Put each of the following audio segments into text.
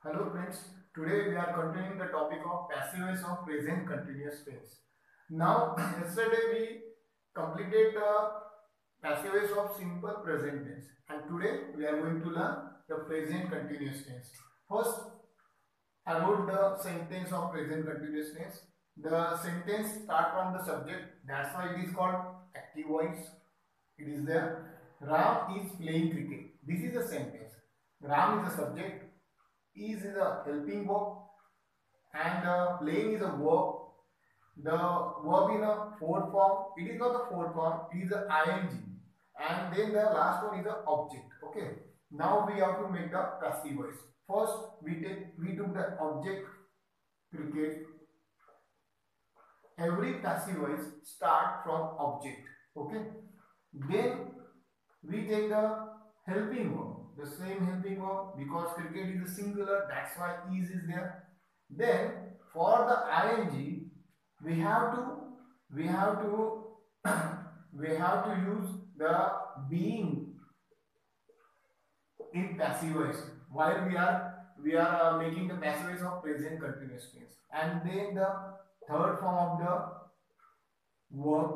Hello friends, today we are continuing the topic of passive voice of present continuous tense. Now, yesterday we completed the passive voice of simple present tense and today we are going to learn the present continuous tense. First, I wrote the sentence of present continuous tense. The sentence start from the subject, that's why it is called active voice. It is there. Ram is playing cricket. This is a sentence. Ram is a subject, is a helping verb, and playing is a verb. The verb in a fourth form, it is not the fourth form, it is the ing, and then the last one is the object. Okay, now we have to make the passive voice. First we took the object cricket. Every passive voice start from object. Okay, then we take the helping verb, the same helping verb, because cricket is a singular, that's why is there. Then for the ing we have to we have to we have to use the being in passive voice while we are making the passive voice of present continuous tense, and then the third form of the verb,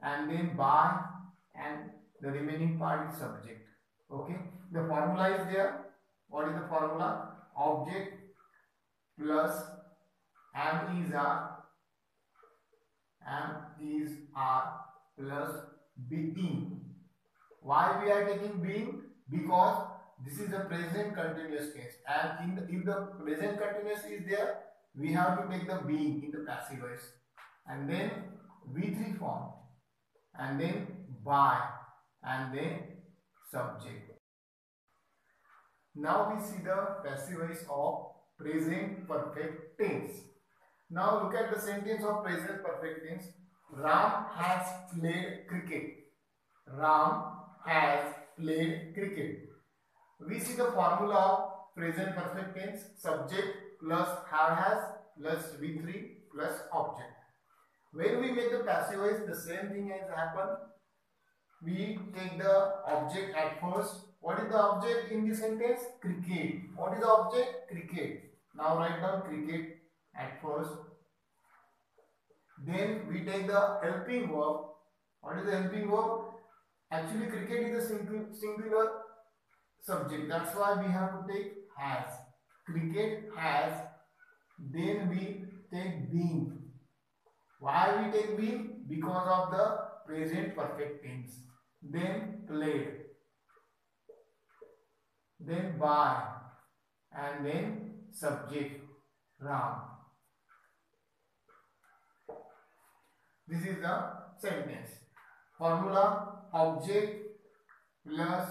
and then by, and the remaining part is subject. Okay, the formula is there. What is the formula? Object plus am is are plus being. Why we are taking being? Because this is the present continuous tense, and if the present continuous is there, we have to take the being in the passive voice, and then V3 form, and then by, and then subject. Now we see the passive voice of present perfect tense. Now look at the sentence of present perfect tense. Ram has played cricket. Ram has played cricket. We see the formula of present perfect tense: subject plus have has plus V3 plus object. When we make the passive voice, the same thing has happened. We take the object at first. What is the object in this sentence? Cricket. What is the object? Cricket. Now write down cricket at first. Then we take the helping verb. What is the helping verb? Actually, cricket is a singular subject. That's why we have to take has. Cricket has. Then we take been. Why we take been? Because of the present perfect tense. Then played. Then by, and then subject Ram. This is the sentence. Formula: object plus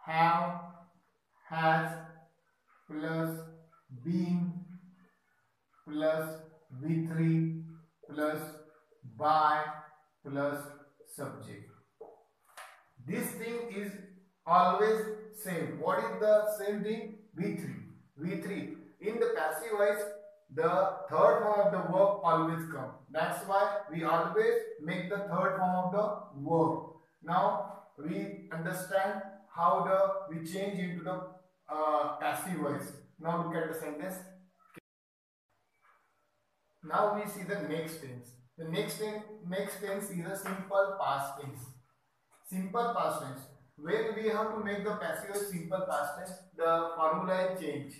have has plus been plus V3 plus by plus subject. This thing is always same. What is the same thing? V3. V3. In the passive voice, the third form of the verb always come. That's why we always make the third form of the verb. Now we understand how we change into the passive voice. Now look at the sentence. Now we see the next tense. The next tense is a simple past tense. Simple past tense. When we have to make the passive simple past tense, the formula is changed.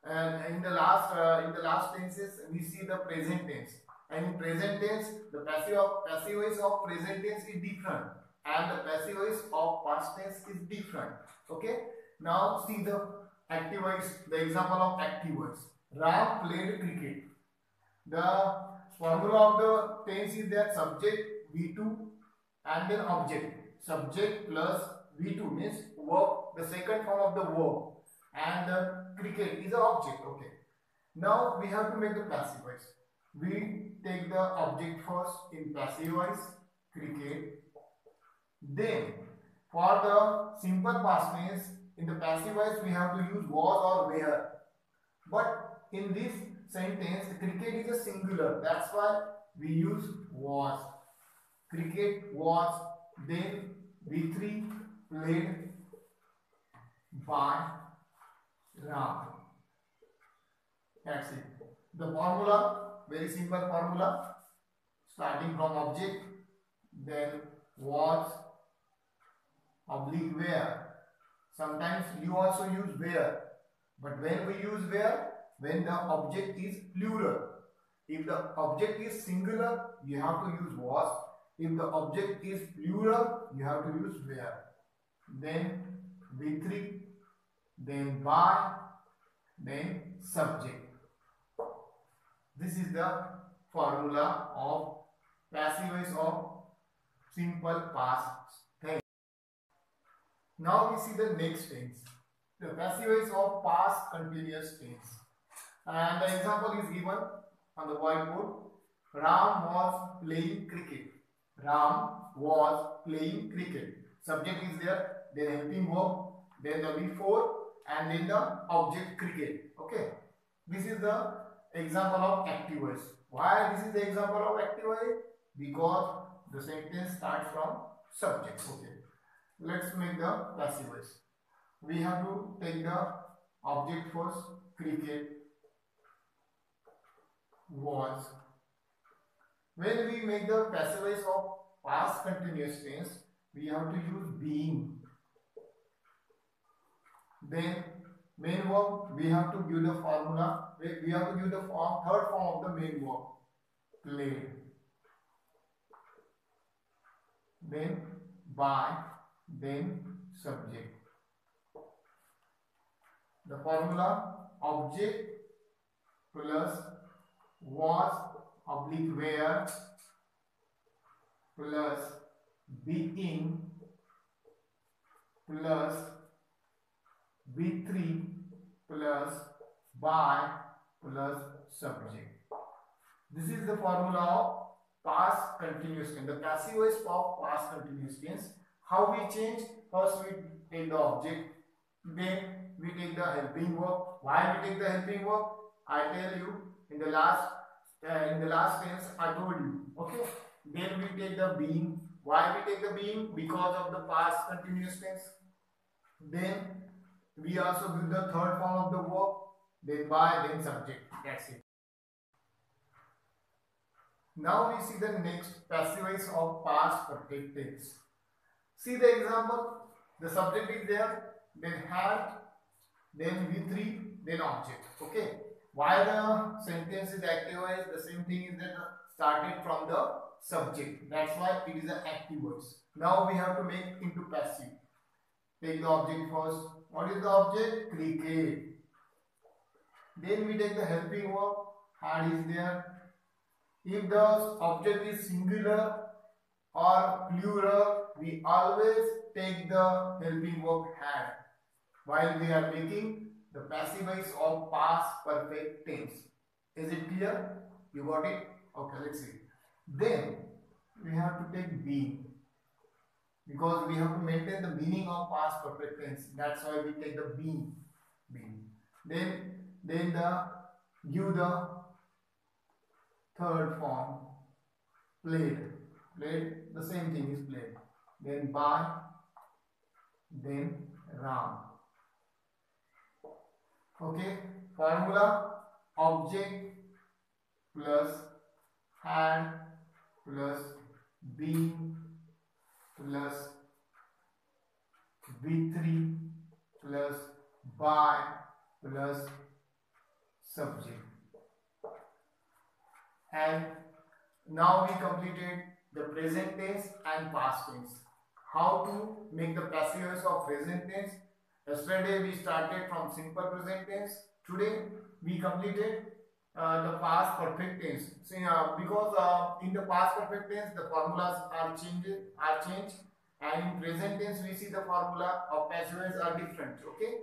And in the last tenses, we see the present tense. And in present tense, the passive voice of present tense is different, and the passive voice of past tense is different. Okay. Now see the active voice. The example of active voice. Ram played cricket. The formula of the tense is that subject V2 and then object. Subject plus V2 means verb, the second form of the verb, and the cricket is an object. Okay. Now we have to make the passive voice. We take the object first in passive voice, cricket. Then for the simple past tense, in the passive voice we have to use was or were. But in this sentence, cricket is a singular. That's why we use was. Cricket was. Then V3 played by Ram. That's it. The formula, very simple formula, starting from object, then was, oblique where. Sometimes you also use where, but when we use where, when the object is plural. If the object is singular, you have to use was. If the object is plural, you have to use where. Then V3, then by, then subject. This is the formula of passive voice of simple past tense. Now we see the next tense. The passive voice of past continuous tense. And the example is given on the whiteboard. Ram was playing cricket. Ram was playing cricket. Subject is there, then helping verb, then the before, and then the object cricket. Okay. This is the example of active voice. Why this is the example of active voice? Because the sentence starts from subject. Okay. Let's make the passive voice. We have to take the object first. Cricket was. When we make the passive voice of past continuous tense, we have to use being. Then main verb, we have to give the formula. We have to give the third form of the main verb. Played. Then by, then subject. The formula object plus was oblique where plus being plus V3 plus by plus subject. This is the formula of past continuous tense. The passive voice of past continuous tense. How we change? First we take the object, then we take the helping verb. Why we take the helping verb? I tell you in the last tense I told you. Okay. Then we take the being. Why we take the being? Because of the past continuous tense. Then we also give the third form of the verb. Then by, then subject. That's it. Now we see the next passive voice of past perfect tense. See the example. The subject is there, then had, then V3, then object. Okay. Why the sentence is active voice? The same thing is that started from the subject. That's why it is an active voice. Now we have to make into passive. Take the object first. What is the object? Cricket. Then we take the helping verb. Had is there. If the object is singular or plural, we always take the helping verb had while we are making the passive voice of past perfect tense. Is it clear? You got it? Okay, let's see. Then we have to take being, because we have to maintain the meaning of past perfect tense. That's why we take the being. Then give the third form, played. The same thing is played. Then by, then Ram. Okay. Formula object plus had plus being plus V3 plus by plus subject. And now we completed the present tense and past tense. How to make the passive voice of present tense? Yesterday we started from simple present tense. Today we completed the past perfect tense. So, because in the past perfect tense the formulas are changed, and in present tense we see the formula of passive voice are different. Okay.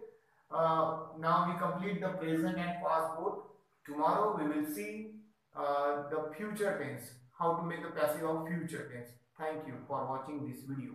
Now we complete the present and past both. Tomorrow we will see the future tense, how to make the passive of future tense. Thank you for watching this video.